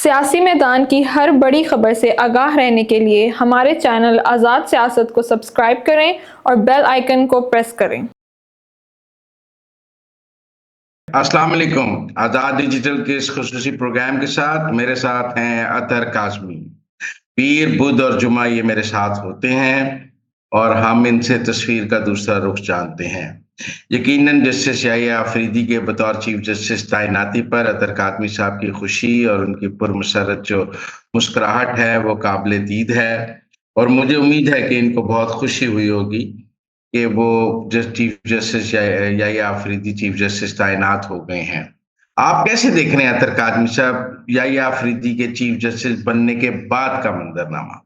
सियासी मैदान की हर बड़ी खबर से आगाह रहने के लिए हमारे चैनल आज़ाद सियासत को सब्सक्राइब करें और बेल आइकन को प्रेस करें। अस्सलाम वालेकुम। आज़ाद डिजिटल के इस खुसूसी प्रोग्राम के साथ मेरे साथ हैं अतर काज़मी। पीर, बुध और जुमा ये मेरे साथ होते हैं और हम इनसे तस्वीर का दूसरा रुख जानते हैं। यकीनन जस्टिस याहिया अफरीदी के बतौर चीफ जस्टिस तैनाती पर अतर काज़मी साहब की खुशी और उनकी पुरमसरत जो मुस्कुराहट है वो काबिल दीद है और मुझे उम्मीद है कि इनको बहुत खुशी हुई होगी कि वो chief justice Yahya Afridi chief justice तैनात हो गए हैं। आप कैसे देख रहे हैं अतर काज़मी साहब याहिया अफरीदी के चीफ जस्टिस बनने के बाद का मंजरनामा?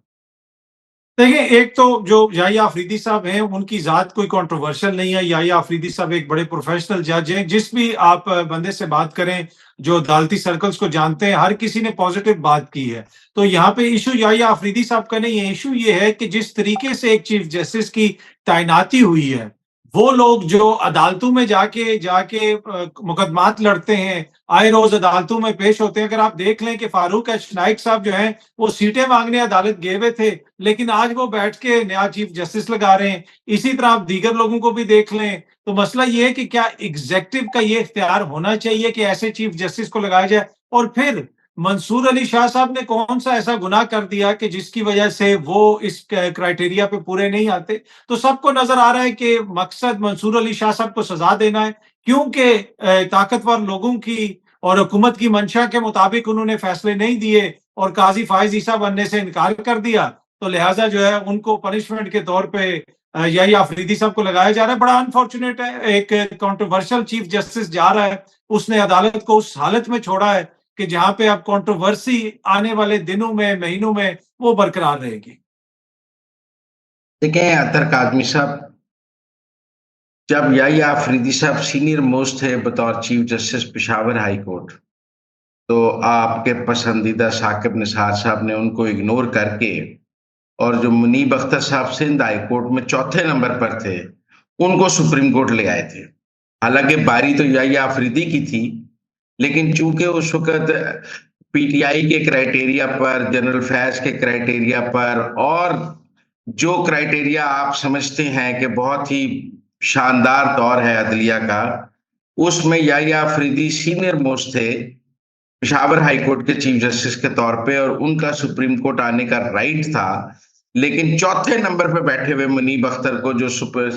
देखिए, एक तो जो याहिया अफरीदी साहब हैं, उनकी ज़ात कोई कंट्रोवर्शियल नहीं है। याहिया अफरीदी साहब एक बड़े प्रोफेशनल जज हैं। जिस भी आप बंदे से बात करें, जो अदालती सर्कल्स को जानते हैं, हर किसी ने पॉजिटिव बात की है। तो यहाँ पे इशू याहिया अफरीदी साहब का नहीं है, इशू ये है कि जिस तरीके से एक चीफ जस्टिस की तैनाती हुई है, वो लोग जो अदालतों में जाके जाके मुकदमात लड़ते हैं, आए रोज अदालतों में पेश होते हैं। अगर आप देख लें कि फारूक एच नाइक साहब जो हैं, वो सीटें मांगने अदालत गए हुए थे, लेकिन आज वो बैठ के नया चीफ जस्टिस लगा रहे हैं। इसी तरह आप दीगर लोगों को भी देख लें। तो मसला ये है कि क्या एग्जेक्टिव का ये इख्तियार होना चाहिए कि ऐसे चीफ जस्टिस को लगाया जाए? और फिर मंसूर अली शाह साहब ने कौन सा ऐसा गुनाह कर दिया कि जिसकी वजह से वो इस क्राइटेरिया पे पूरे नहीं आते? तो सबको नजर आ रहा है कि मकसद मंसूर अली शाह साहब को सजा देना है, क्योंकि ताकतवर लोगों की और हुकूमत की मंशा के मुताबिक उन्होंने फैसले नहीं दिए और काजी फाइज ईसा बनने से इनकार कर दिया। तो लिहाजा जो है उनको पनिशमेंट के तौर पे याहिया अफरीदी साहब को लगाया जा रहा है। बड़ा अनफॉर्चुनेट है, एक कंट्रोवर्शियल चीफ जस्टिस जा रहा है, उसने अदालत को उस हालत में छोड़ा है कि जहां पे अब कंट्रोवर्सी आने वाले दिनों में, महीनों में वो बरकरार रहेगी। देखें अतर काज़मी साहब, जब याहिया अफरीदी साहब सीनियर मोस्ट थे बतौर chief justice Peshawar high court, तो आपके पसंदीदा साकिब निसार साहब ने उनको इग्नोर करके और जो मुनीब अख्तर साहब सिंध हाई कोर्ट में चौथे नंबर पर थे, उनको सुप्रीम कोर्ट ले आए थे। हालांकि बारी तो याहिया अफरीदी की थी, लेकिन चूंकि उस वक्त पीटीआई के क्राइटेरिया पर, जनरल फैज के क्राइटेरिया पर और जो क्राइटेरिया आप समझते हैं कि बहुत ही शानदार दौर है अदलिया का, उसमें याहिया अफरीदी सीनियर मोस्ट थे पेशावर हाई कोर्ट के चीफ जस्टिस के तौर पे और उनका सुप्रीम कोर्ट आने का राइट था। लेकिन चौथे नंबर पे बैठे हुए मुनीब अख्तर को, जो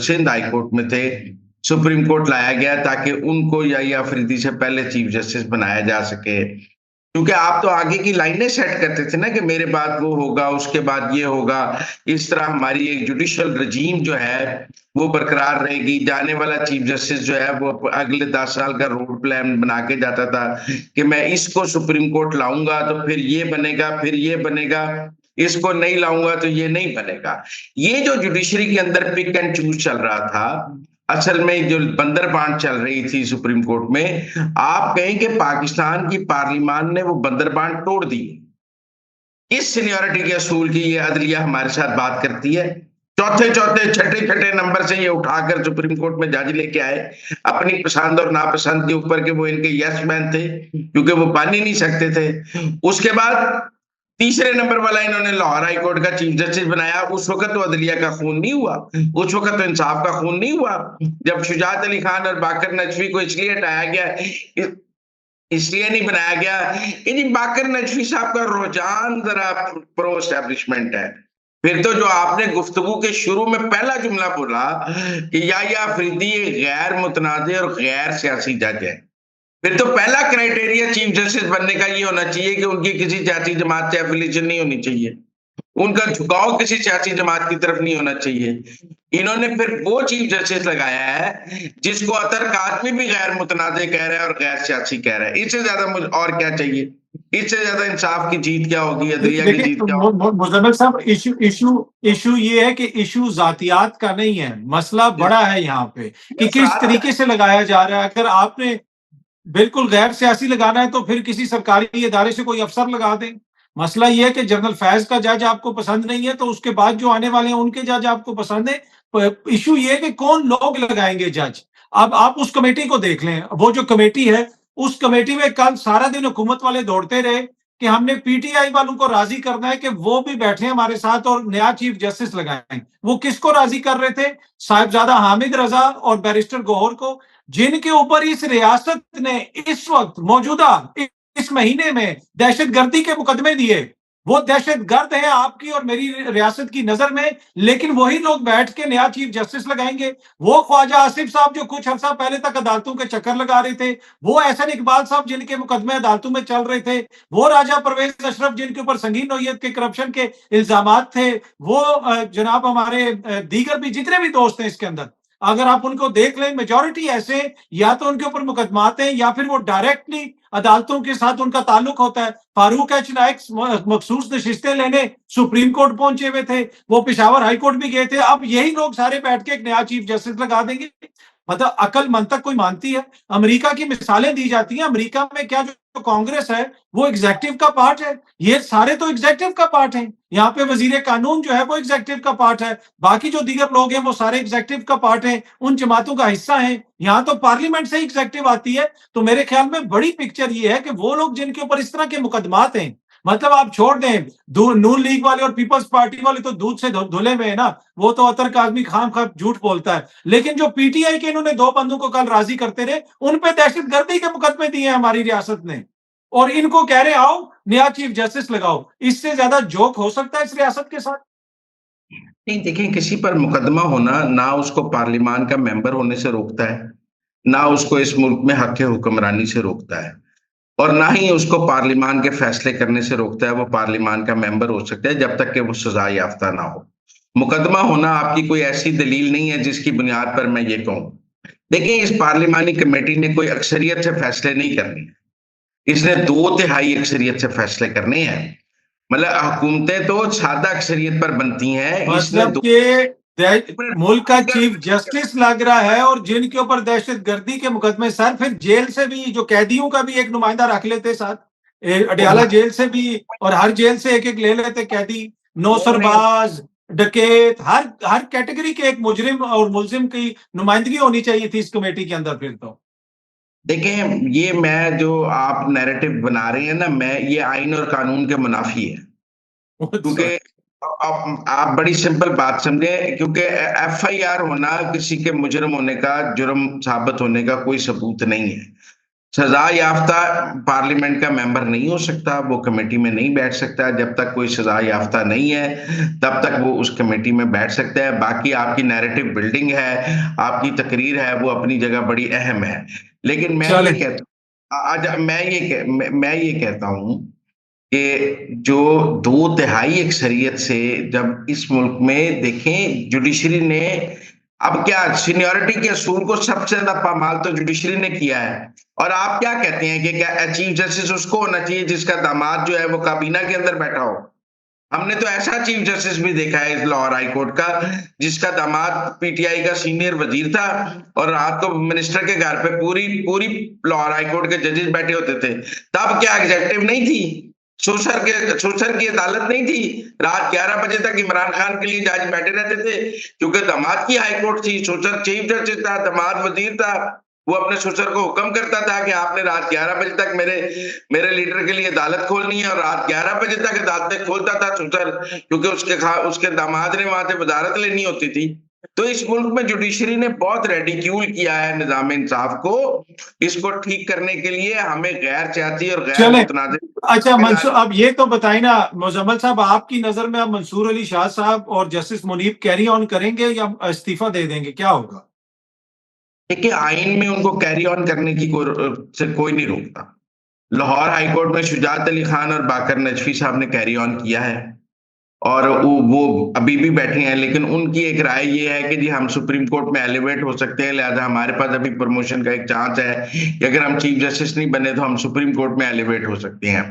सिंध हाई कोर्ट में थे, सुप्रीम कोर्ट लाया गया ताकि उनको याहिया अफरीदी से पहले चीफ जस्टिस बनाया जा सके। क्योंकि आप तो आगे की लाइनें सेट करते थे ना कि मेरे बाद वो होगा, उसके बाद ये होगा, इस तरह हमारी एक जुडिशियल रजीम जो है वो बरकरार रहेगी। जाने वाला चीफ जस्टिस जो है वो अगले 10 साल का रोड प्लान बना के जाता था कि मैं इसको सुप्रीम कोर्ट लाऊंगा तो फिर ये बनेगा, फिर ये बनेगा, इसको नहीं लाऊंगा तो ये नहीं बनेगा। ये जो जुडिशरी के अंदर पिक एंड चूज चल रहा था, असल में जो बंदरबांट चल रही थी सुप्रीम कोर्ट में, आप कहें कि पाकिस्तान की पार्लियामान ने वो बंदरबांट तोड़ दी। इस सीनियरिटी के असूल की ये अदलिया हमारे साथ बात करती है। चौथे चौथे छठे छठे नंबर से ये उठाकर सुप्रीम कोर्ट में जज लेके आए, अपनी पसंद और नापसंद के ऊपर के वो इनके यस मैन थे क्योंकि वो मान ही नहीं सकते थे। उसके बाद तीसरे नंबर वाला इन्होंने लाहौर हाई कोर्ट का चीफ जस्टिस बनाया। उस वक्त तो अदलिया का खून नहीं हुआ, उस वक्त तो इंसाफ का खून नहीं हुआ। जब शुजात अली खान और बाकर नजफी को इसलिए हटाया गया, इसलिए नहीं बनाया गया कि जी बाकर नजफी साहब का रुझान जरा प्रो एस्टेब्लिशमेंट है। फिर तो जो आपने गुफ्तगू के शुरू में पहला जुमला बोला कि याहिया अफरीदी गैर मुतनाज़ और गैर सियासी जज है, फिर तो पहला क्राइटेरिया चीफ जस्टिस बनने का ये होना चाहिए कि उनकी किसी सियासी जमात से एफिलिएशन नहीं होनी चाहिए, उनका झुकाव किसी सियासी जमात की तरफ नहीं होना चाहिए। इन्होंने फिर वो चीफ जस्टिस लगाया है जिसको अतर काज़मी भी गैर मुतनाज़ कह रहा है और गैर सियासी कह रहा है। इससे ज्यादा मुझे और क्या चाहिए? इससे ज्यादा इंसाफ की जीत क्या होगी, अदलिया की जीत क्या होगी? मुजम्मिल साहब, इशू ये है कि इशू जातियात का नहीं है, मसला बड़ा है यहाँ पे कि किस तरीके से लगाया जा रहा है। अगर आपने बिल्कुल गैर सियासी लगाना है तो फिर किसी सरकारी इदारे से कोई अफसर लगा दें। मसला ये है कि जनरल फैज का जज आपको पसंद नहीं है तो उसके बाद जो आने वाले हैं उनके जज आपको पसंद है। इशू ये है कि कौन लोग लगाएंगे जज। अब आप उस कमेटी को देख लें, वो जो कमेटी है, उस कमेटी में कल सारा दिन हुकूमत वाले दौड़ते रहे कि हमने पीटीआई वालों को राजी करना है कि वो भी बैठे हमारे साथ और नया चीफ जस्टिस लगाएं। वो किसको राजी कर रहे थे? साहिबजादा हामिद रजा और बैरिस्टर गौहर को, जिनके ऊपर इस रियासत ने इस वक्त मौजूदा इस महीने में दहशतगर्दी के मुकदमे दिए। वो दहशतगर्द हैं आपकी और मेरी रियासत की नजर में, लेकिन वही लोग बैठ के नया चीफ जस्टिस लगाएंगे। वो ख्वाजा आसिफ साहब जो कुछ अर्सा पहले तक अदालतों के चक्कर लगा रहे थे, वो एहसन इकबाल साहब जिनके मुकदमे अदालतों में चल रहे थे, वो राजा परवेज अशरफ जिनके ऊपर संगीन नौयत के करप्शन के इल्जामात थे, वो जनाब हमारे दीगर भी जितने भी दोस्त हैं इसके अंदर, अगर आप उनको देख लें, मेजॉरिटी ऐसे या तो उनके ऊपर मुकदमात हैं या फिर वो डायरेक्टली अदालतों के साथ उनका ताल्लुक होता है। फारूक एच नाइक मखसूस नशिस्तें लेने सुप्रीम कोर्ट पहुंचे हुए थे, वो पेशावर हाई कोर्ट भी गए थे। अब यही लोग सारे बैठ के एक नया चीफ जस्टिस लगा देंगे। मतलब अकल मंतक कोई मानती है? अमेरिका की मिसालें दी जाती हैं। अमेरिका में क्या जो कांग्रेस है वो एग्जेक्टिव का पार्ट है, ये सारे तो एग्जेक्टिव का पार्ट हैं। यहाँ पे वजीर कानून जो है वो एग्जेक्टिव का पार्ट है, बाकी जो दीगर लोग हैं वो सारे एग्जेक्टिव का पार्ट हैं, उन जमातों का हिस्सा हैं। यहाँ तो पार्लियामेंट से एग्जेक्टिव आती है। तो मेरे ख्याल में बड़ी पिक्चर ये है कि वो लोग जिनके ऊपर इस तरह के मुकदमात हैं, मतलब आप छोड़ दें, नून लीग वाले और पीपल्स पार्टी वाले तो दूध से धुले हुए हैं ना, वो तो अतर का आदमी खाम खा झूठ बोलता है। लेकिन जो पीटीआई के इन्होंने दो बंदों को कल राजी करते रहे, उन पे दहशतगर्दी के मुकदमे दिए हैं हमारी रियासत ने, और इनको कह रहे आओ नया चीफ जस्टिस लगाओ। इससे ज्यादा जोक हो सकता है इस रियासत के साथ? नहीं, देखिए, किसी पर मुकदमा होना ना उसको पार्लियामान का मेंबर होने से रोकता है, ना उसको इस मुल्क में हक हुक्मरानी से रोकता है, और ना ही उसको पार्लियामान के फैसले करने से रोकता है। वो पार्लियामान का मेंबर हो सकता है जब तक कि वो सजा याफ्ता ना हो। मुकदमा होना आपकी कोई ऐसी दलील नहीं है जिसकी बुनियाद पर मैं ये कहूं। देखिए, इस पार्लियामानी कमेटी ने कोई अक्सरियत से फैसले नहीं करने, इसने 2/3 अक्सरियत से फैसले करने हैं। मतलब हुकूमतें तो सादा अक्सरियत पर बनती हैं, इसने मतलब कि मुल्क का चीफ जस्टिस लग रहा है और जिनके ऊपर दहशतगर्दी के मुकदमे, सर फिर जेल से भी जो कैदियों का भी एक नुमाइंदा रख लेते साथ, अडियाला जेल से भी, और हर जेल से एक एक ले लेते कैदी, नौसरबाज, डकैत, हर कैटेगरी के एक मुजरिम और मुलजिम की नुमाइंदगी होनी चाहिए थी इस कमेटी के अंदर। फिर तो देखें, ये मैं जो आप नैरेटिव बना रहे हैं ना, मैं ये आइन और कानून के मुनाफी है। क्योंकि आप बड़ी सिंपल बात समझे, क्योंकि एफआईआर होना किसी के मुजरिम होने का, जुर्म साबित होने का कोई सबूत नहीं है। सजा याफ्ता पार्लियामेंट का मेंबर नहीं हो सकता, वो कमेटी में नहीं बैठ सकता। जब तक कोई सजा याफ्ता नहीं है तब तक वो उस कमेटी में बैठ सकता है। बाकी आपकी नैरेटिव बिल्डिंग है, आपकी तकरीर है, वो अपनी जगह बड़ी अहम है। लेकिन मैं ये कहता आज मैं ये कहता हूं कि जो 2/3 अक्सरियत से जब इस मुल्क में देखें, जुडिशरी ने अब क्या सीनियरिटी के असूल को सबसे ज्यादा पामाल तो जुडिशरी ने किया है। और आप क्या कहते हैं कि क्या चीफ जस्टिस उसको होना चाहिए जिसका दामाद जो है वो काबीना के अंदर बैठा हो? हमने तो ऐसा चीफ जस्टिस भी देखा है इस लाहौर हाई कोर्ट का, जिसका दामाद पीटीआई का सीनियर वजीर था और रात को मिनिस्टर के घर पे पूरी पूरी लाहौर हाई कोर्ट के जजेस बैठे होते थे। तब क्या एग्जेक्टिव नहीं थी? सोशर की अदालत नहीं थी? रात 11 बजे तक इमरान खान के लिए जज बैठे रहते थे, क्योंकि दामाद की हाई कोर्ट थी, सोशर चीफ जस्टिस था, दामाद वजीर था। वो अपने सोशर को हुक्म करता था कि आपने रात 11 बजे तक मेरे लीडर के लिए अदालत खोलनी है, और रात 11 बजे तक अदालतें खोलता था सोशर, क्योंकि उसके दामाद ने वहां से वजारत लेनी होती थी। तो इस मुल्क में जुडिशरी ने बहुत रेडिक्यूल किया है निजाम इंसाफ को। इसको ठीक करने के लिए हमें गैर सियासी और गैर मुतनाज़िर। अच्छा मंसूर, अब ये तो बताइए ना मुजम्मल साहब, आपकी नजर में अब मंसूर अली शाह साहब और जस्टिस मुनीब कैरी ऑन करेंगे या इस्तीफा दे देंगे, क्या होगा? देखिए, आइन में उनको कैरी ऑन करने की कोई नहीं रोकता। लाहौर हाईकोर्ट में शुजात अली खान और बाकर नजफी साहब ने कैरी ऑन किया है, और वो अभी भी बैठे हैं। लेकिन उनकी एक राय ये है कि जी हम सुप्रीम कोर्ट में एलिवेट हो सकते हैं, लिहाजा हमारे पास अभी प्रमोशन का एक चांस है कि अगर हम चीफ जस्टिस नहीं बने तो हम सुप्रीम कोर्ट में एलिवेट हो सकते हैं।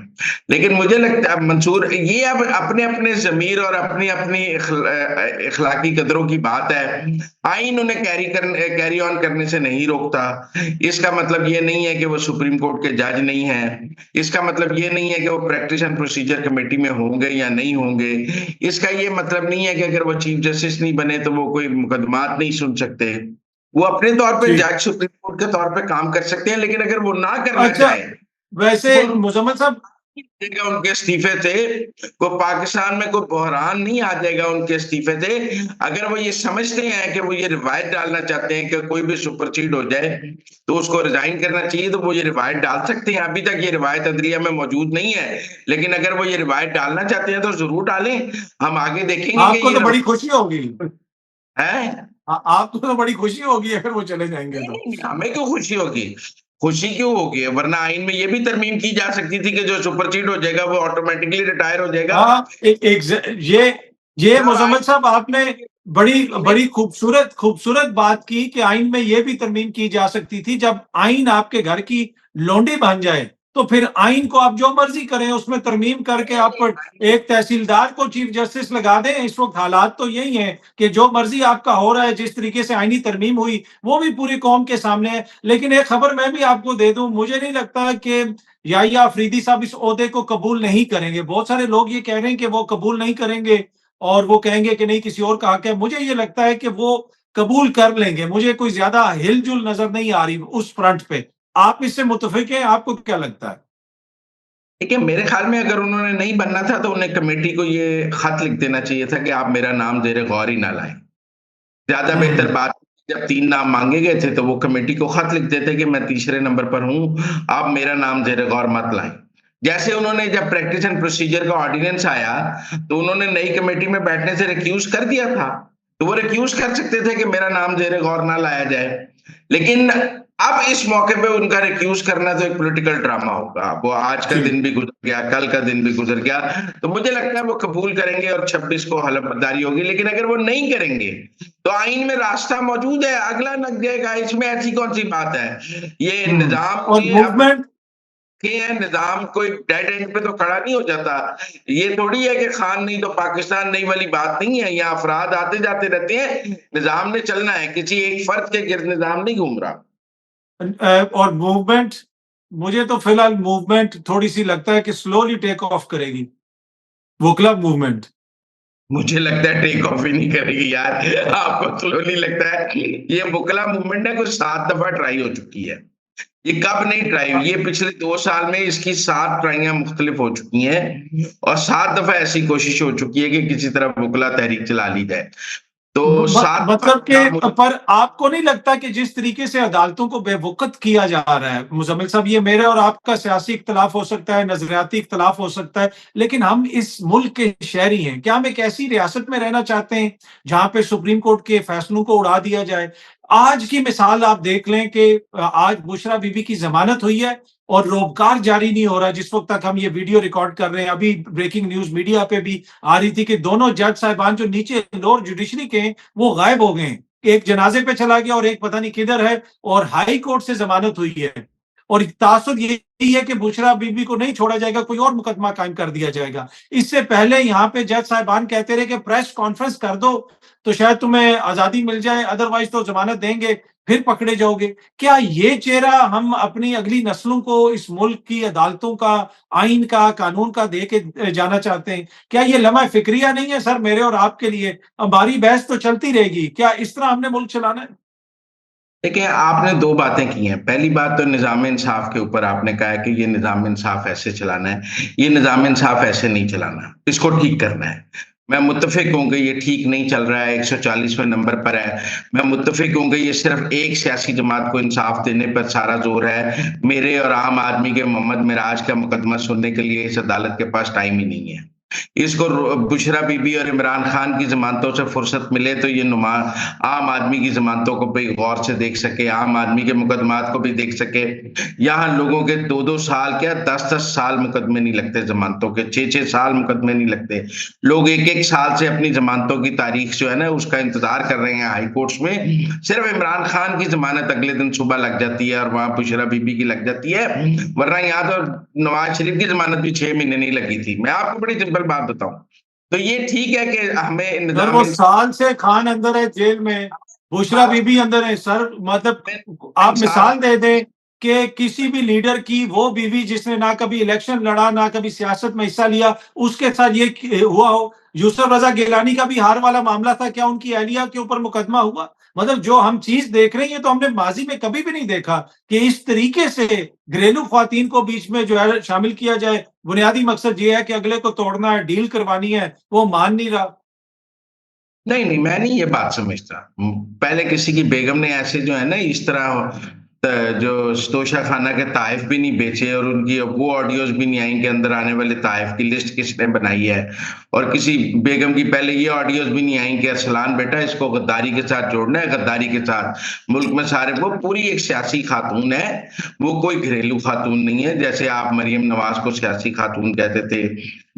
लेकिन मुझे लगता है मंसूर, ये अब अपने अपने जमीर और अपनी अपनी इखलाकी कदरों की बात है। आइन उन्हें कैरी ऑन करने से नहीं रोकता। इसका मतलब ये नहीं है कि वो सुप्रीम कोर्ट के जज नहीं है, इसका मतलब ये नहीं है कि वो प्रैक्टिस एंड प्रोसीजर कमेटी में होंगे या नहीं होंगे, इसका ये मतलब नहीं है कि अगर वो चीफ जस्टिस नहीं बने तो वो कोई मुकदमात नहीं सुन सकते। वो अपने तौर पे जज सुप्रीम कोर्ट के तौर पे काम कर सकते हैं, लेकिन अगर वो ना करना चाहे। वैसे मुजम्मल साहब, जाएगा उनके इस्तीफे से, को पाकिस्तान में कोई बहरान नहीं आ जाएगा उनके इस्तीफे से। अगर वो ये समझते हैं कि वो ये रिवायत डालना चाहते हैं कि कोई भी सुपरसीड हो जाए तो उसको रिजाइन करना चाहिए, तो वो ये रिवायत डाल सकते हैं। अभी तक ये रिवायत अदलिया में मौजूद नहीं है, लेकिन अगर वो ये रिवायत डालना चाहते हैं तो जरूर डालें। हम आगे देखेंगे कि आपको ये तो बड़ी खुशी होगी, है। आपको तो बड़ी खुशी होगी अगर वो चले जाएंगे तो। नहीं, हमें क्यों खुशी होगी? खुशी क्यों होगी? वरना आइन में ये भी तरमीम की जा सकती थी कि जो सुपरसीड हो जाएगा वो ऑटोमेटिकली रिटायर हो जाएगा। हाँ, ये जब मुजम्मिल आइन साहब आपने बड़ी बड़ी खूबसूरत बात की कि आइन में ये भी तरमीम की जा सकती थी, जब आइन आपके घर की लोंडी बन जाए तो फिर आइन को आप जो मर्जी करें, उसमें तरमीम करके आप एक तहसीलदार को चीफ जस्टिस लगा दें। इस वक्त हालात तो यही हैं कि जो मर्जी आपका हो रहा है, जिस तरीके से आइनी तरमीम हुई वो भी पूरी कौम के सामने है। लेकिन एक खबर मैं भी आपको दे दूं, मुझे नहीं लगता कि याहिया अफरीदी साहब इस ओहदे को कबूल नहीं करेंगे। बहुत सारे लोग ये कह रहे हैं कि वो कबूल नहीं करेंगे और वो कहेंगे कि नहीं, किसी और का हक है। मुझे ये लगता है कि वो कबूल कर लेंगे। मुझे कोई ज्यादा हिलजुल नजर नहीं आ रही उस फ्रंट पे। आप इससे मुतफिक हैं? आपको क्या लगता है? देखिए, मेरे ख्याल में अगर उन्होंने नहीं बनना था तो उन्हें कमेटी को ये खत लिख देना चाहिए था कि आप मेरा नाम जेर गौर ही ना लाएं। ज्यादा बेहतर बात, जब 3 नाम मांगे गए थे तो वो कमेटी को खत लिख देते कि मैं तीसरे नंबर पर हूं, आप मेरा नाम जेर गौर मत लाएं। जैसे उन्होंने जब प्रैक्टिस एंड प्रोसीजर का ऑर्डिनेंस आया तो उन्होंने नई कमेटी में बैठने से रिक्यूज कर दिया था, तो वो रिक्यूज कर सकते थे कि मेरा नाम जेर गौर ना लाया जाए। लेकिन अब इस मौके पे उनका रिक्यूज करना तो एक पॉलिटिकल ड्रामा होगा। वो आज का जी। दिन भी गुजर गया, कल का दिन भी गुजर गया, तो मुझे लगता है वो कबूल करेंगे और 26 को हलफबर्दारी होगी। लेकिन अगर वो नहीं करेंगे तो आइन में रास्ता मौजूद है, अगला लग जाएगा। इसमें ऐसी कौन सी बात है? ये निजाम और ये अब मूवमेंट के है, निजाम कोई डेड एंड पे तो खड़ा नहीं हो जाता। ये थोड़ी है कि खान नहीं तो पाकिस्तान नहीं वाली बात नहीं है। यहाँ अफराद आते जाते रहते हैं, निजाम ने चलना है, किसी एक फर्द के गिर्द निजाम नहीं घूम रहा। और मूवमेंट, मुझे तो फिलहाल मूवमेंट थोड़ी सी लगता है कि स्लोली टेक ऑफ करेगी, वो क्लब मूवमेंट। मुझे लगता है टेक ऑफ ही नहीं करेगी यार। आपको स्लो नहीं लगता है? ये बुकला मूवमेंट है, कुछ 7 दफा ट्राई हो चुकी है। ये कब नहीं ट्राई, ये पिछले 2 साल में इसकी 7 ट्राइयां मुख्तलिफ हो चुकी हैं और 7 दफा ऐसी कोशिश हो चुकी है कि किसी तरह बुकला तहरीक चला ली जाए। तो 7 मतलब कि पर आपको नहीं लगता कि जिस तरीके से अदालतों को बेवकूफ किया जा रहा है, मुजम्मिल साहब, ये मेरे और आपका सियासी इख्तलाफ हो सकता है, नजरियाती इख्तलाफ हो सकता है, लेकिन हम इस मुल्क के शहरी हैं। क्या हम एक ऐसी रियासत में रहना चाहते हैं जहां पे सुप्रीम कोर्ट के फैसलों को उड़ा दिया जाए? आज की मिसाल आप देख लें कि आज बुशरा बीबी की जमानत हुई है और रोजगार जारी नहीं हो रहा। जिस वक्त तक हम ये वीडियो रिकॉर्ड कर रहे हैं, अभी ब्रेकिंग न्यूज मीडिया पे भी आ रही थी कि दोनों जज साहिबान जो नीचे लोअर जुडिशरी के हैं वो गायब हो गए हैं। एक जनाजे पे चला गया और एक पता नहीं किधर है, और हाई कोर्ट से जमानत हुई है। और तासुर यही है कि बुशरा बीबी को नहीं छोड़ा जाएगा, कोई और मुकदमा कायम कर दिया जाएगा। इससे पहले यहाँ पे जज साहिबान कहते रहे कि प्रेस कॉन्फ्रेंस कर दो तो शायद तुम्हें आजादी मिल जाए, अदरवाइज तो जमानत देंगे, फिर पकड़े जाओगे। क्या ये चेहरा हम अपनी अगली नस्लों को इस मुल्क की अदालतों का, आइन का, कानून का दे के जाना चाहते हैं? क्या ये लम्हा फिक्रिया नहीं है सर मेरे और आपके लिए? हमारी बहस तो चलती रहेगी, क्या इस तरह हमने मुल्क चलाना है? देखिए, आपने 2 बातें की हैं। पहली बात तो निज़ाम इंसाफ के ऊपर आपने कहा है कि ये निज़ाम इंसाफ ऐसे चलाना है। ये निज़ाम इंसाफ ऐसे नहीं चलाना, इसको ठीक करना है। मैं मुत्तफ़िक हूँ कि ये ठीक नहीं चल रहा है, 140वें नंबर पर है। मैं मुत्तफ़िक हूँ कि ये सिर्फ़ एक सियासी जमात को इंसाफ देने पर सारा ज़ोर है। मेरे और आम आदमी के मोहम्मद मिराज का मुकदमा सुनने के लिए इस अदालत के पास टाइम ही नहीं है। इसको बुशरा बीबी और इमरान खान की जमानतों से फुर्सत मिले तो ये आम आदमी की जमानतों को भी गौर से देख सके, आम आदमी के मुकदमात को भी देख सके। यहाँ लोगों के 2-2 साल क्या 10-10 साल मुकदमे नहीं लगते, जमानतों के 6-6 साल मुकदमे नहीं लगते। लोग 1-1 साल से अपनी जमानतों की तारीख जो है ना उसका इंतजार कर रहे हैं हाई कोर्ट्स में। सिर्फ इमरान खान की जमानत अगले दिन सुबह लग जाती है और वहां बुशरा बीबी की लग जाती है, वरना यहाँ तो नवाज शरीफ की जमानत भी 6 महीने नहीं लगी थी। मैं आपको बड़ी सिंपल बात बताऊं, तो ये ठीक है कि हमें सर वो साल से खान अंदर है जेल में, बुशरा बीबी अंदर है सर। मतलब आप मिसाल दे दें कि किसी भी लीडर की वो बीवी जिसने ना कभी इलेक्शन लड़ा, ना कभी सियासत में हिस्सा लिया, उसके साथ ये हुआ हो। यूसुफ रजा गिलानी का भी हार वाला मामला था, क्या उनकी अहलिया के ऊपर मुकदमा हुआ? मतलब जो हम चीज देख रहे हैं ये तो हमने माजी में कभी भी नहीं देखा कि इस तरीके से घरेलू ख्वातीन को बीच में जो है शामिल किया जाए। बुनियादी मकसद ये है कि अगले को तोड़ना है, डील करवानी है, वो मान नहीं रहा। नहीं नहीं, मैं नहीं ये बात समझता। पहले किसी की बेगम ने ऐसे जो है ना इस तरह जो तोशा खाना के ताइफ भी नहीं बेचे, और उनकी वो ऑडियोज भी नहीं आई कि अंदर आने वाले ताइफ की लिस्ट किसने बनाई है, और किसी बेगम की पहले ये ऑडियोज भी नहीं आई कि अरसलान बेटा इसको गद्दारी के साथ जोड़ना है, गद्दारी के साथ मुल्क में सारे। वो पूरी एक सियासी खातून है, वो कोई घरेलू खातून नहीं है। जैसे आप मरियम नवाज को सियासी खातून कहते थे,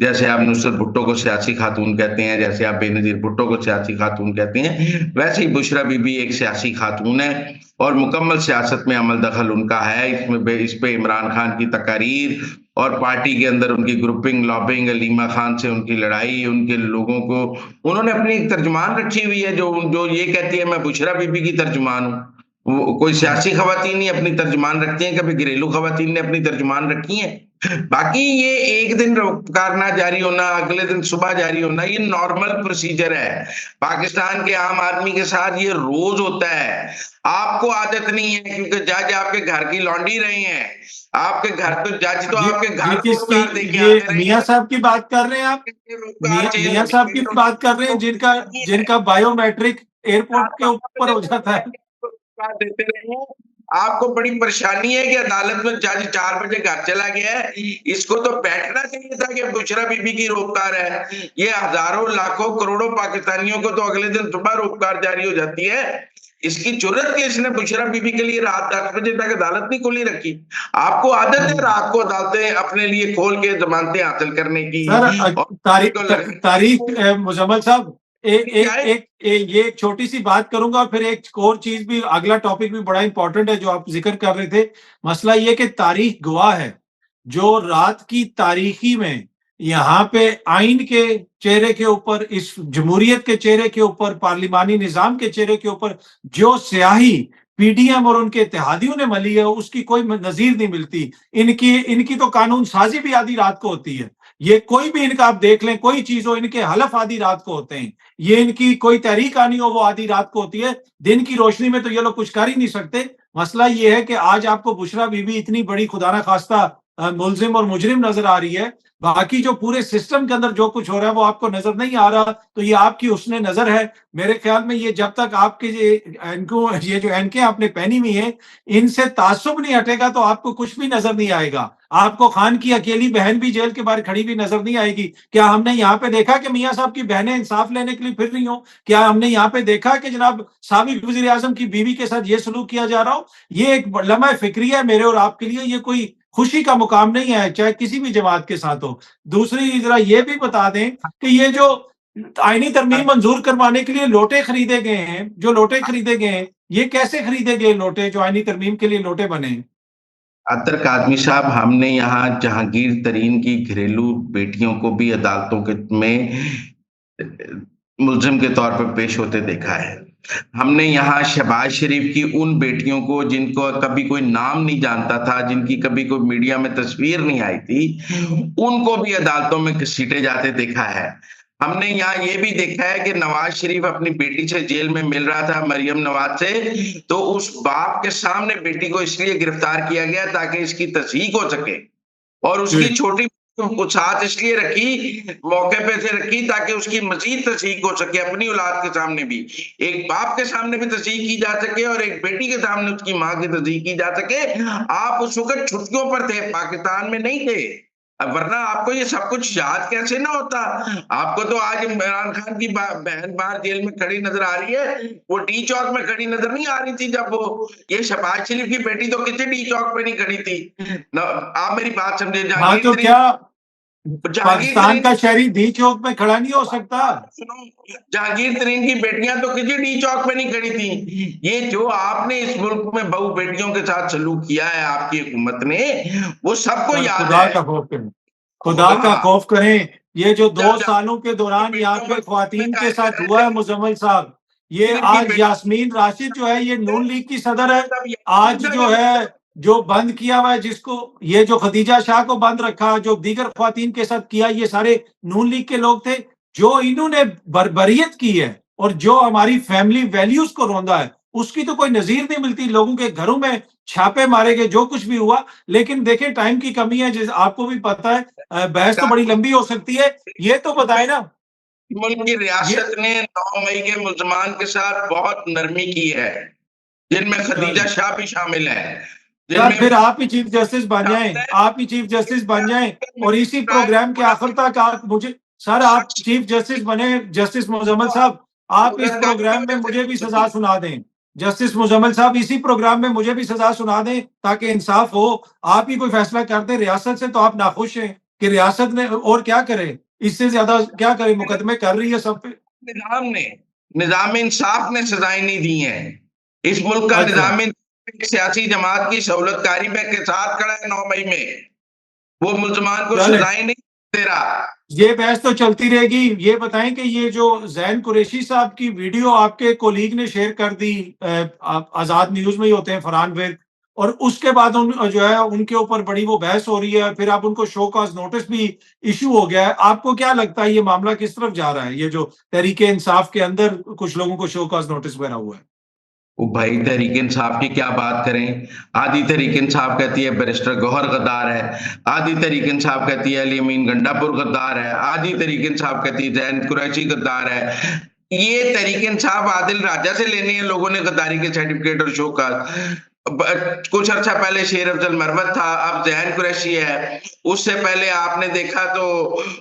जैसे आप नुसरत भुट्टो को सियासी खातून कहते हैं, जैसे आप बेनजीर भुट्टो को सियासी खातून कहते हैं, वैसे ही बुशरा बीबी एक सियासी खातून है और मुकम्मल सियासत में अमल दखल उनका है। इस पे इमरान खान की तकारीर और पार्टी के अंदर उनकी ग्रुपिंग लॉबिंग, अलीमा खान से उनकी लड़ाई, उनके लोगों को उन्होंने अपनी एक तर्जुमान रखी हुई है जो जो ये कहती है मैं बुशरा बीबी की तर्जुमान हूँ। वो कोई सियासी खवातीन ही अपनी तर्जुमान रखती हैं, कभी घरेलू खवातीन ने अपनी तर्जुमान रखी है। बाकी ये एक दिन कारना जारी होना, अगले दिन सुबह जारी होना, ये नॉर्मल प्रोसीजर है। पाकिस्तान के आम आदमी के साथ ये रोज होता है। आपको आदत नहीं है क्योंकि जज आपके घर की लौंडी रहे हैं। आपके घर तो जज तो आपके घर को रोजगार दे के आते रहे मियाँ साहब की बात कर रहे हैं आप? मियाँ साहब की बात कर रहे हैं जिनका बायोमेट्रिक एयरपोर्ट के ऊपर हो जाता है। देते रहे हैं। आपको बड़ी परेशानी है कि अदालत में जज 4 बजे घर चला गया है। इसको तो बैठना चाहिए था कि बुशरा बीबी की रोकथार है। ये हजारों लाखों करोड़ों पाकिस्तानियों को तो अगले दिन सुबह रोकथार जारी हो जाती है। इसकी जरूरत है इसने बुशरा बीबी के लिए रात 10 बजे तक अदालत नहीं खुली रखी। आपको आदत है रात को अदालतें अपने लिए खोल के जमानतें हासिल करने की। तारीख मुजम्मल साहब ये एक छोटी सी बात करूंगा, फिर एक और चीज भी, अगला टॉपिक भी बड़ा इंपॉर्टेंट है जो आप जिक्र कर रहे थे। मसला ये कि तारीख गवाह है, जो रात की तारीखी में यहाँ पे आइन के चेहरे के ऊपर, इस जमहूरियत के चेहरे के ऊपर, पार्लिमानी निजाम के चेहरे के ऊपर जो स्याही पीडीएम और उनके इत्तेहादियों ने मली है उसकी कोई नजीर नहीं मिलती। इनकी तो कानून साजी भी आधी रात को होती है। ये कोई भी इनका आप देख लें, कोई चीज हो, इनके हलफ आधी रात को होते हैं। ये इनकी कोई तहरीक आनी हो वो आधी रात को होती है। दिन की रोशनी में तो ये लोग कुछ कर ही नहीं सकते। मसला ये है कि आज आपको बुशरा बीबी इतनी बड़ी खुदा ना खास्ता मुलजिम और मुजरिम नजर आ रही है, बाकी जो पूरे सिस्टम के अंदर जो कुछ हो रहा है वो आपको नजर नहीं आ रहा। तो ये आपकी उसने नजर है। मेरे ख्याल में ये जब तक आपके ये जो एनके आपने पहनी हुई है इनसे तासुब नहीं हटेगा तो आपको कुछ भी नजर नहीं आएगा। आपको खान की अकेली बहन भी जेल के बाहर खड़ी भी नजर नहीं आएगी। क्या हमने यहाँ पे देखा कि मियाँ साहब की बहनें इंसाफ लेने के लिए फिर रही हो? क्या हमने यहाँ पे देखा कि जनाब साबिक वजीर आजम की बीवी के साथ ये सलूक किया जा रहा हो? ये एक लम्हा फिक्री है मेरे और आपके लिए, ये कोई खुशी का मुकाम नहीं है, चाहे किसी भी जमात के साथ हो। दूसरी जरा ये भी बता दें कि ये जो आईनी तरमीम मंजूर करवाने के लिए लोटे खरीदे गए हैं, जो लोटे खरीदे गए हैं, ये कैसे खरीदे गए लोटे जो आईनी तरमीम के लिए लोटे बने? अतर कादमी साहब, हमने यहाँ जहांगीर तरीन की घरेलू बेटियों को भी अदालतों के में मुलजिम के तौर पर पेश होते देखा है। हमने यहाँ शहबाज शरीफ की उन बेटियों को जिनको कभी कोई नाम नहीं जानता था, जिनकी कभी कोई मीडिया में तस्वीर नहीं आई थी, उनको भी अदालतों में घसीटे जाते देखा है। हमने यहाँ ये भी देखा है कि नवाज शरीफ अपनी बेटी से जेल में मिल रहा था, मरियम नवाज से, तो उस बाप के सामने बेटी को इसलिए गिरफ्तार किया गया ताकि इसकी तस्दीक हो सके, और उसकी छोटी कुछ हाथ इसलिए रखी, मौके पे से रखी ताकि उसकी मजीद तस्दीक हो सके, अपनी औलाद के सामने भी, एक बाप के सामने भी तस्दीक की जा सके और एक बेटी के सामने उसकी माँ की तस्दीक की जा सके। आप उस वक्त छुट्टियों पर थे, पाकिस्तान में नहीं थे, वरना आपको ये सब कुछ याद कैसे ना होता। आपको तो आज इमरान खान की बहन बाहर जेल में खड़ी नजर आ रही है, वो डी चौक में खड़ी नजर नहीं आ रही थी जब वो, ये शहबाज शरीफ की बेटी तो किसी डी चौक पे नहीं खड़ी थी। आप मेरी बात समझे। तो क्या पाकिस्तान का शहरी डी चौक में खड़ा नहीं हो सकता? सुनो, जहांगीर तरीन की बेटियां तो किसी डी चौक में नहीं खड़ी थी। ये जो आपने इस मुल्क में बहू बेटियों के साथ सलूक किया है आपकी हुकूमत ने, वो सबको याद है। खुदा का खौफ करें, खुदा का खौफ करें। ये जो 2 सालों के दौरान यहाँ पे ख्वातीन के साथ हुआ है मुजम्मल साहब, ये आज यास्मीन राशिद जो है ये नून लीग की सदर है, आज जो है जो बंद किया हुआ है, जिसको ये जो खदीजा शाह को बंद रखा, जो दीगर ख्वातीन के साथ किया, ये सारे नून लीग के लोग थे। जो इन्होंने बर्बरियत की है, और जो हमारी फैमिली वैल्यूज को रौंदा है, उसकी तो कोई नज़ीर नहीं मिलती। लोगों के घरों में छापे मारे गए, जो कुछ भी हुआ। लेकिन देखिए टाइम की कमी है, जिस आपको भी पता है, बहस तो बड़ी लंबी हो सकती है। ये तो बताएं ना, मुल्क की ये रियासत ने 9 मई के मुल्जमान के साथ बहुत नरमी की है, जिनमें खदीजा चलें। शाह भी शामिल है, यार जिनमें फिर आप ही चीफ जस्टिस बन जाएं, शामिल है। आप ही चीफ जस्टिस बन जाएं, और इसी प्रोग्राम के आखिर तक आप मुझे, सर आप चीफ जस्टिस बने, जस्टिस मुजम्मल साहब, आप इस सूरत प्रोग्राम में मुझे भी सजा सुना दें। जस्टिस मुजम्मल साहब, इसी प्रोग्राम में मुझे भी सजा सुना दें ताकि इंसाफ हो। आप ही कोई फैसला कर दें रियासत से, तो आप नाखुश हैं कि रियासत ने और क्या करे, इससे ज्यादा क्या करे, मुकदमे कर रही है सब पे। निजाम ने, निजाम इंसाफ ने सजाएं नहीं दी हैं। इस मुल्क का अच्छा, निजाम सियासी जमात की सहूलतकारी में के साथ खड़ा है 9 मई में। वो मुल्जमान को चले, सजाएं नहीं दे रहा। ये बहस तो चलती रहेगी। ये बताएं कि ये जो जैन कुरैशी साहब की वीडियो आपके कोलीग ने शेयर कर दी, आजाद न्यूज में ही होते हैं फरहान विर्क, और उसके बाद उन जो है उनके ऊपर बड़ी वो बहस हो रही है, फिर अब उनको शो कॉज नोटिस भी इशू हो गया है। आपको क्या लगता है ये मामला किस तरफ जा रहा है? ये जो तहरीके इंसाफ के अंदर कुछ लोगों को शो कॉज नोटिस वगैरह हुआ है। वो भाई तहरीक इंसाफ की क्या बात करें। आधी तहरीक इंसाफ कहती है बैरिस्टर गौहर गद्दार है, आधी तहरीक इंसाफ कहती है अली अमीन गंडापुर गद्दार है, आधी तहरीक इंसाफ कहती है जैन कुरैशी गद्दार है। ये तहरीक इंसाफ आदिल राजा से लेने हैं लोगों ने गद्दारी के सर्टिफिकेट और शो का। कुछ अर्सा पहले शेर अफजल मरवत था, अब जैन कुरैशी है। उससे पहले आपने देखा तो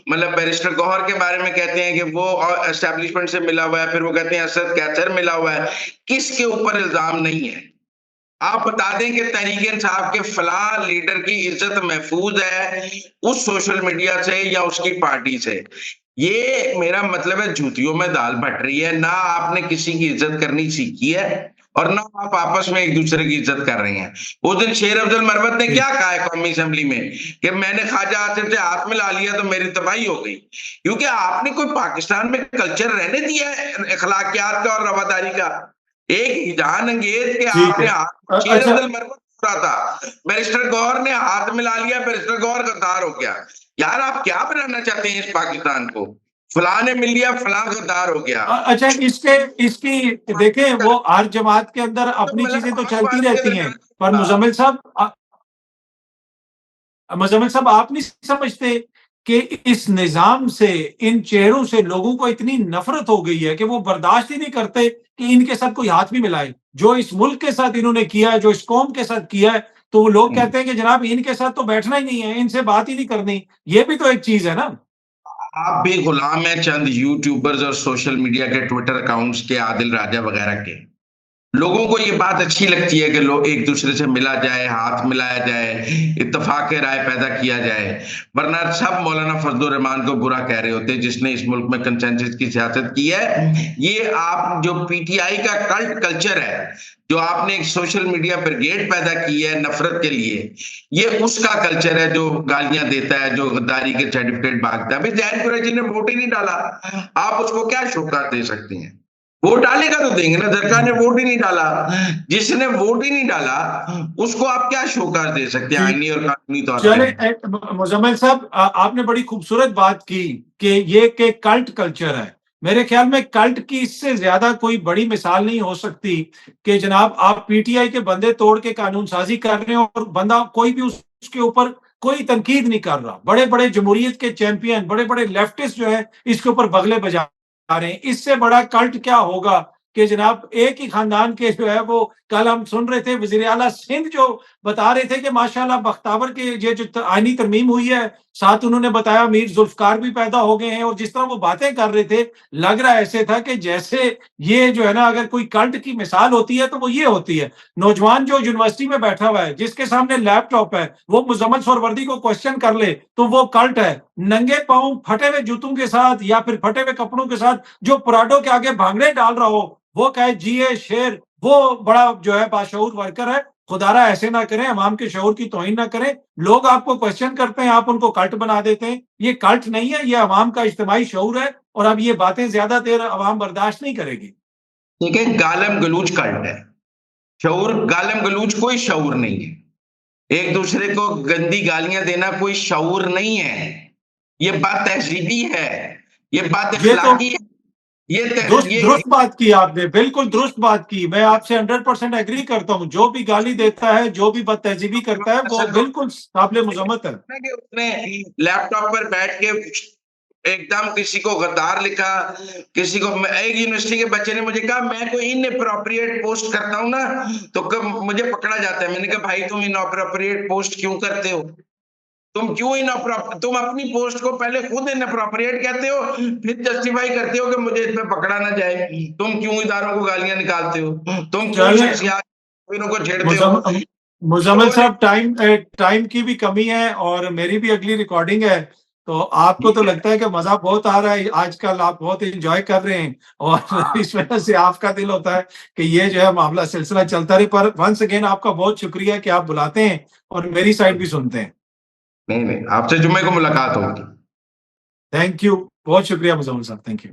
मतलब बैरिस्टर गौहर के बारे में कहते हैं कि वो एस्टेब्लिशमेंट से मिला हुआ है, फिर वो कहते हैं असद कैचर मिला हुआ है। किसके ऊपर इल्जाम नहीं है? आप बता दें कि तहरीक इंसाफ के फलां लीडर की इज्जत महफूज है उस सोशल मीडिया से या उसकी पार्टी से। ये मेरा मतलब है जूतियों में दाल भट रही है। ना आपने किसी की इज्जत करनी सीखी है और ना आप आपस में एक दूसरे की इज्जत कर रहे हैं। उस दिन शेर अफजल मरवत ने क्या कहा है कौमी असेंबली में कि मैंने ख्वाजा आसिफ से हाथ मिला लिया तो मेरी तबाही हो गई। क्योंकि आपने कोई पाकिस्तान में कल्चर रहने दिया है अखलाकियात का और रवादारी का। एक हिजान अंगेज के ठीक आपने है। शेर अच्छा, अफजल मरवत रहा था, बैरिस्टर गौहर ने हाथ मिला लिया, बैरिस्टर गौहर गद्दार हो गया। यार आप क्या बनाना चाहते हैं इस पाकिस्तान को? फलां ने मिल लिया, फलां गद्दार हो गया। अच्छा, इसके इसकी देखें, वो हर जमात के अंदर अपनी मतलब चीजें तो पाक चलती वाले रहती हैं, पर मुजम्मिल साहब, मुजम्मिल साहब, आप नहीं समझते कि इस निजाम से, इन चेहरों से लोगों को इतनी नफरत हो गई है कि वो बर्दाश्त ही नहीं करते कि इनके साथ कोई हाथ भी मिलाए। जो इस मुल्क के साथ इन्होंने किया है, जो इस कौम के साथ किया है, तो वो लोग कहते हैं कि जनाब इनके साथ तो बैठना ही नहीं है, इनसे बात ही नहीं करनी। ये भी तो एक चीज है ना। आप भी गुलाम हैं चंद यूट्यूबर्स और सोशल मीडिया के ट्विटर अकाउंट्स के, आदिल राजा वगैरह के। लोगों को ये बात अच्छी लगती है कि लोग एक दूसरे से मिला जाए, हाथ मिलाया जाए, इत्तेफाक राय पैदा किया जाए। वरना सब मौलाना फजलुर रहमान को बुरा कह रहे होते जिसने इस मुल्क में कंसेंसस की सियासत की है। ये आप जो पीटीआई का कल्ट कल्चर है, जो आपने एक सोशल मीडिया ब्रिगेड पैदा की है नफरत के लिए, ये उसका कल्चर है जो गालियां देता है, जो गद्दारी के सर्टिफिकेट भागता है। अभी जैन कुरैशी ने वोट ही नहीं डाला, आप उसको क्या शोकात दे सकते हैं? वोट डालेगा तो देंगे ना। सरकार ने वोट ही नहीं डाला, जिसने वोट ही नहीं डाला उसको आप क्या शोकार दे सकते हैं ठीक, आईनी और कानूनी तौर चले, पे? मुजम्मिल साहब, आपने बड़ी खूबसूरत बात की कि ये के कल्ट कल्चर है। मेरे ख्याल में कल्ट की इससे ज्यादा कोई बड़ी मिसाल नहीं हो सकती कि जनाब आप पीटीआई के बंदे तोड़ के कानून साजी कर रहे हो और बंदा कोई भी उसके ऊपर कोई तनकीद नहीं कर रहा। बड़े बड़े जमहूरियत के चैंपियन, बड़े बड़े लेफ्टिस्ट जो है इसके ऊपर बगले बजा रहे हैं। इससे बड़ा कल्ट क्या होगा कि जनाब एक ही खानदान के जो है वो, कल हम सुन रहे थे वजीर आला सिंध जो बता रहे थे कि माशाल्लाह बख्तावर के ये जो आईनी तरमीम हुई है, साथ उन्होंने बताया मीर जुल्फकार भी पैदा हो गए हैं। और जिस तरह वो बातें कर रहे थे, लग रहा ऐसे था कि जैसे ये जो है ना, अगर कोई कल्ट की मिसाल होती है तो वो ये होती है। नौजवान जो यूनिवर्सिटी में बैठा हुआ है, जिसके सामने लैपटॉप है, वो मुजम्मल सोहरावर्दी को क्वेश्चन कर ले तो वो कल्ट है। नंगे पांव फटे हुए जूतों के साथ या फिर फटे हुए कपड़ों के साथ जो पराडो के आगे भांगड़े डाल रहा हो, वो कहे जिए शेर, वो बड़ा जो है बाशऊर वर्कर है। खुदारा ऐसे ना करें, अवाम के शऊर की तौहीन ना करें। लोग आपको क्वेश्चन करते हैं, आप उनको कल्ट बना देते हैं। ये कल्ट नहीं है, ये अवाम का इज्तिमाई शऊर है, और अब ये बातें ज्यादा देर अवाम बर्दाश्त नहीं करेगी। ठीक है, गालम गलूच कल्ट है। शऊर, गालम गलूच कोई शऊर नहीं है। एक दूसरे को गंदी गालियां देना कोई शऊर नहीं है। ये बात तहजीबी है, ये बात ये तो इखलाकी है। दुरुस्त बात की आपने, बिल्कुल दुरुस्त बात की। मैं आपसे 100% एग्री करता हूँ। जो भी गाली देता है, जो भी बदतहजीबी करता है, वो बिल्कुल काबिले मजम्मत है। कि उसने लैपटॉप पर बैठ के एकदम किसी को गद्दार लिखा, किसी को, एक यूनिवर्सिटी के बच्चे ने मुझे कहा मैं कोई इनअप्रोप्रिएट पोस्ट करता हूं ना तो कब मुझे पकड़ा जाता है। मैंने कहा भाई तुम इनअप्रोप्रिएट पोस्ट क्यों करते हो? तुम अपनी पोस्ट को पहले खुद इनअप्रोप्रिएट कहते हो, फिर जस्टिफाई करते हो कि मुझे इसमें पकड़ा ना जाए। तुम क्यों इदारों को गालियां निकालते हो? तुम क्यों शख्सियात को छेड़ते हो? मुजम्मिल साहब, टाइम की भी कमी है और मेरी भी अगली रिकॉर्डिंग है, तो आपको तो लगता है कि मजा बहुत आ रहा है आजकल, आप बहुत एंजॉय कर रहे हैं और इस वजह से आपका दिल होता है कि ये जो है मामला सिलसिला चलता रहे। पर वंस अगेन आपका बहुत शुक्रिया कि आप बुलाते हैं और मेरी साइड भी सुनते हैं। नहीं, आपसे जुम्मे को मुलाकात होगी। थैंक यू, बहुत शुक्रिया मुजम्मिल साहब, थैंक यू।